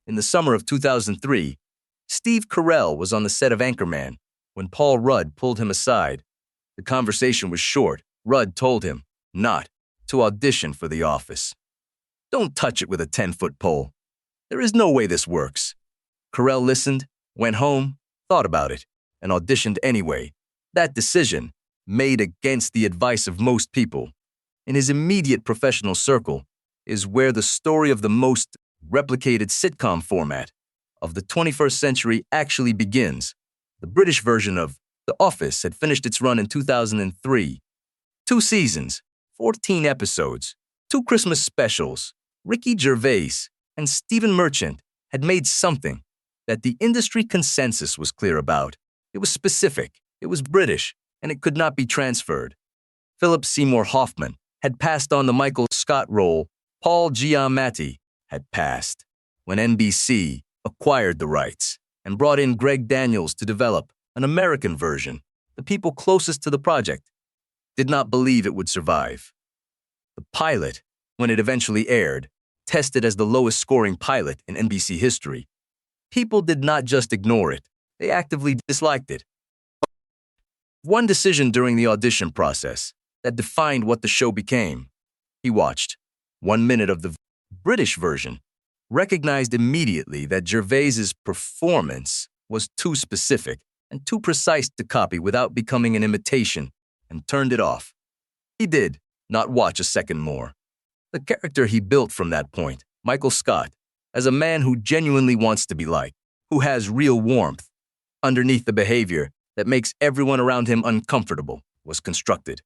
In the summer of 2003, Steve Carell was on the set of Anchorman when Paul Rudd pulled him aside. The conversation was short. Rudd told him not to audition for The Office. "Don't touch it with a 10-foot pole. There is no way this works." Carell listened, went home, thought about it, and auditioned anyway. That decision, made against the advice of most people, in his immediate professional circle, is where the story of the most replicated sitcom format of the 21st century actually begins. The British version of The Office had finished its run in 2003. 2 seasons, 14 episodes, 2 Christmas specials. Ricky Gervais and Stephen Merchant had made something that the industry consensus was clear about. It was specific, it was British, and it could not be transferred. Philip Seymour Hoffman had passed on the Michael Scott role. Paul Giamatti had passed when NBC acquired the rights and brought in Greg Daniels to develop an American version. The people closest to the project did not believe it would survive. The pilot, when it eventually aired, tested as the lowest scoring pilot in NBC history. People did not just ignore it, they actively disliked it. One decision during the audition process that defined what the show became. He watched 1 minute of the British version, recognized immediately that Gervais's performance was too specific and too precise to copy without becoming an imitation, and turned it off. He did not watch a second more. The character he built from that point, Michael Scott, as a man who genuinely wants to be liked, who has real warmth underneath the behavior that makes everyone around him uncomfortable, was constructed.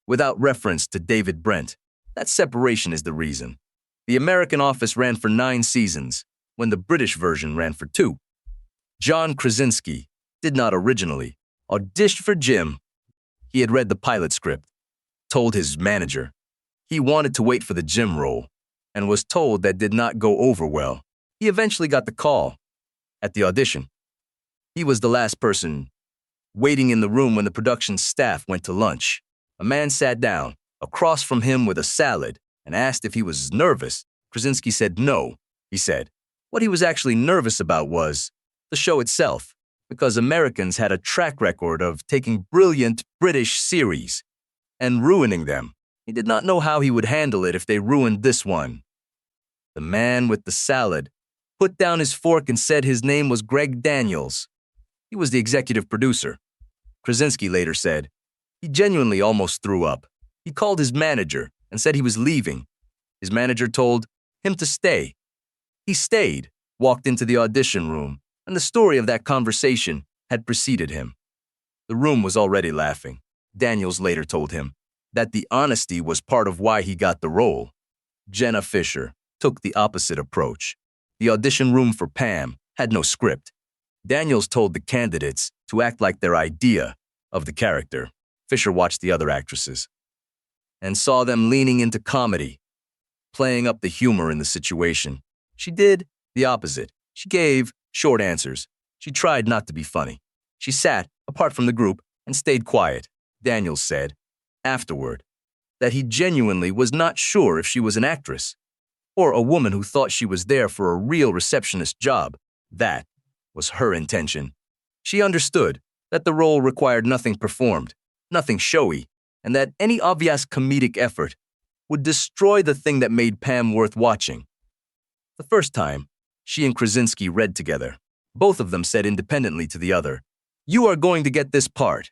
Without reference to David Brent, that separation is the reason. The American Office ran for 9 seasons, when the British version ran for 2. John Krasinski did not originally audition for Jim. He had read the pilot script, told his manager he wanted to wait for the Jim role, and was told that did not go over well. He eventually got the call. At the audition, he was the last person waiting in the room when the production staff went to lunch. A man sat down across from him with a salad and asked if he was nervous. Krasinski said no. He said what he was actually nervous about was the show itself, because Americans had a track record of taking brilliant British series and ruining them. He did not know how he would handle it if they ruined this one. The man with the salad put down his fork and said his name was Greg Daniels. He was the executive producer. Krasinski later said he genuinely almost threw up. He called his manager and said he was leaving. His manager told him to stay. He stayed, walked into the audition room, and the story of that conversation had preceded him. The room was already laughing. Daniels later told him that the honesty was part of why he got the role. Jenna Fischer took the opposite approach. The audition room for Pam had no script. Daniels told the candidates to act like their idea of the character. Fisher watched the other actresses and saw them leaning into comedy, playing up the humor in the situation. She did the opposite. She gave short answers. She tried not to be funny. She sat apart from the group and stayed quiet. Daniels said, afterward, that he genuinely was not sure if she was an actress or a woman who thought she was there for a real receptionist job. That was her intention. She understood that the role required nothing performed, nothing showy, and that any obvious comedic effort would destroy the thing that made Pam worth watching. The first time, she and Krasinski read together. Both of them said independently to the other, "You are going to get this part."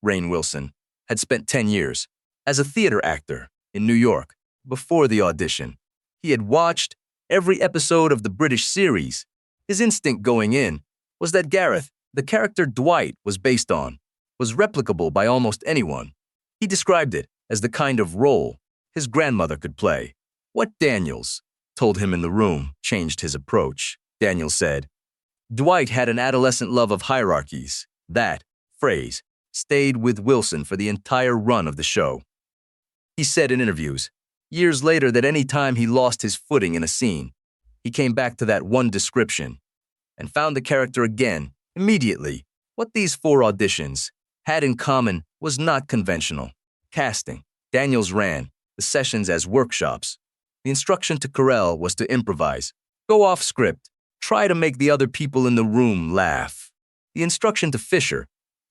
Rainn Wilson had spent 10 years as a theater actor in New York before the audition. He had watched every episode of the British series. His instinct going in was that Gareth, the character Dwight was based on, was replicable by almost anyone. He described it as the kind of role his grandmother could play. What Daniels told him in the room changed his approach. Daniels said, Dwight had an adolescent love of hierarchies. That phrase stayed with Wilson for the entire run of the show. He said in interviews, years later, that any time he lost his footing in a scene, he came back to that one description and found the character again immediately. What these 4 auditions had in common was not conventional casting. Daniels ran the sessions as workshops. The instruction to Carell was to improvise Go off script. Try to make the other people in the room laugh. The instruction to Fisher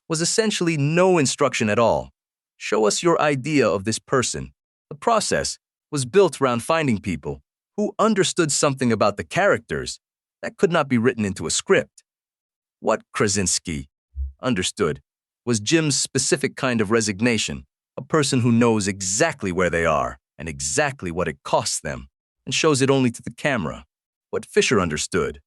was essentially no instruction at all. Show us your idea of this person. The process was built around finding people who understood something about the characters that could not be written into a script. What Krasinski understood was Jim's specific kind of resignation, a person who knows exactly where they are and exactly what it costs them and shows it only to the camera. What Fisher understood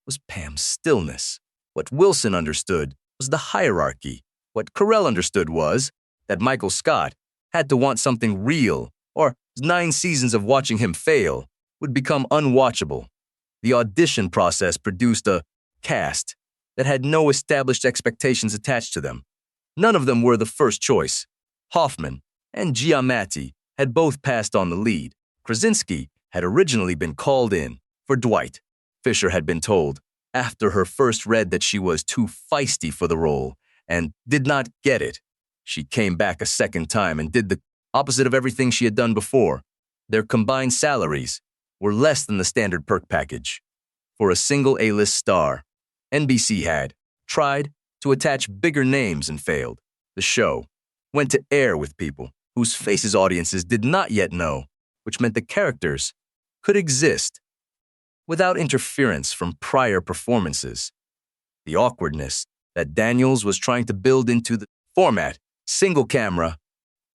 was Pam's stillness. What Wilson understood was the hierarchy. What Carell understood was that Michael Scott had to want something real, or 9 seasons of watching him fail would become unwatchable. The audition process produced a cast that had no established expectations attached to them. None of them were the first choice. Hoffman and Giamatti had both passed on the lead. Krasinski had originally been called in for Dwight. Fisher had been told, after her first read, that she was too feisty for the role and did not get it. She came back a second time and did the opposite of everything she had done before. Their combined salaries were less than the standard perk package. For a single A-list star, NBC had tried to attach bigger names and failed. The show went to air with people whose faces audiences did not yet know, which meant the characters could exist without interference from prior performances. The awkwardness that Daniels was trying to build into the format, single camera,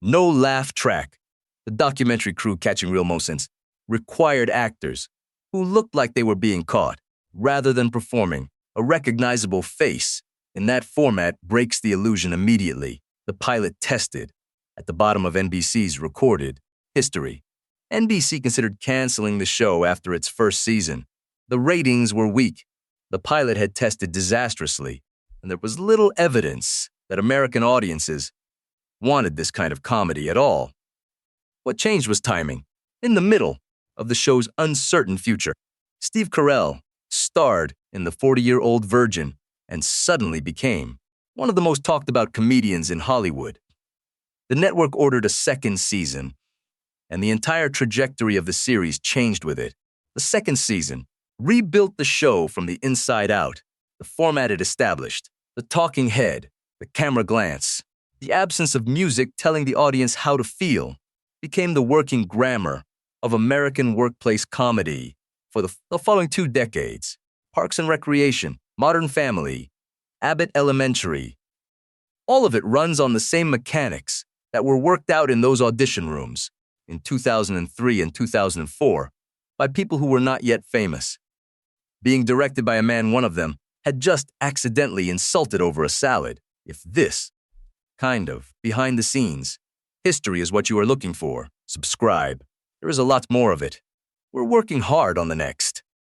no laugh track, the documentary crew catching real moments, required actors who looked like they were being caught rather than performing. A recognizable face in that format breaks the illusion immediately. The pilot tested at the bottom of NBC's recorded history. NBC considered canceling the show after its first season. The ratings were weak. The pilot had tested disastrously, and there was little evidence that American audiences wanted this kind of comedy at all. What changed was timing. In the middle of the show's uncertain future, Steve Carell starred in The 40-Year-Old Virgin and suddenly became one of the most talked about comedians in Hollywood. The network ordered a second season, and the entire trajectory of the series changed with it. The second season rebuilt the show from the inside out. The format it established, the talking head, the camera glance, the absence of music telling the audience how to feel, became the working grammar of American workplace comedy for the following 2 decades. Parks and Recreation, Modern Family, Abbott Elementary. All of it runs on the same mechanics that were worked out in those audition rooms in 2003 and 2004 by people who were not yet famous. Being directed by a man one of them had just accidentally insulted over a salad. If this kind of behind the scenes history is what you are looking for, subscribe. There is a lot more of it. We're working hard on the next.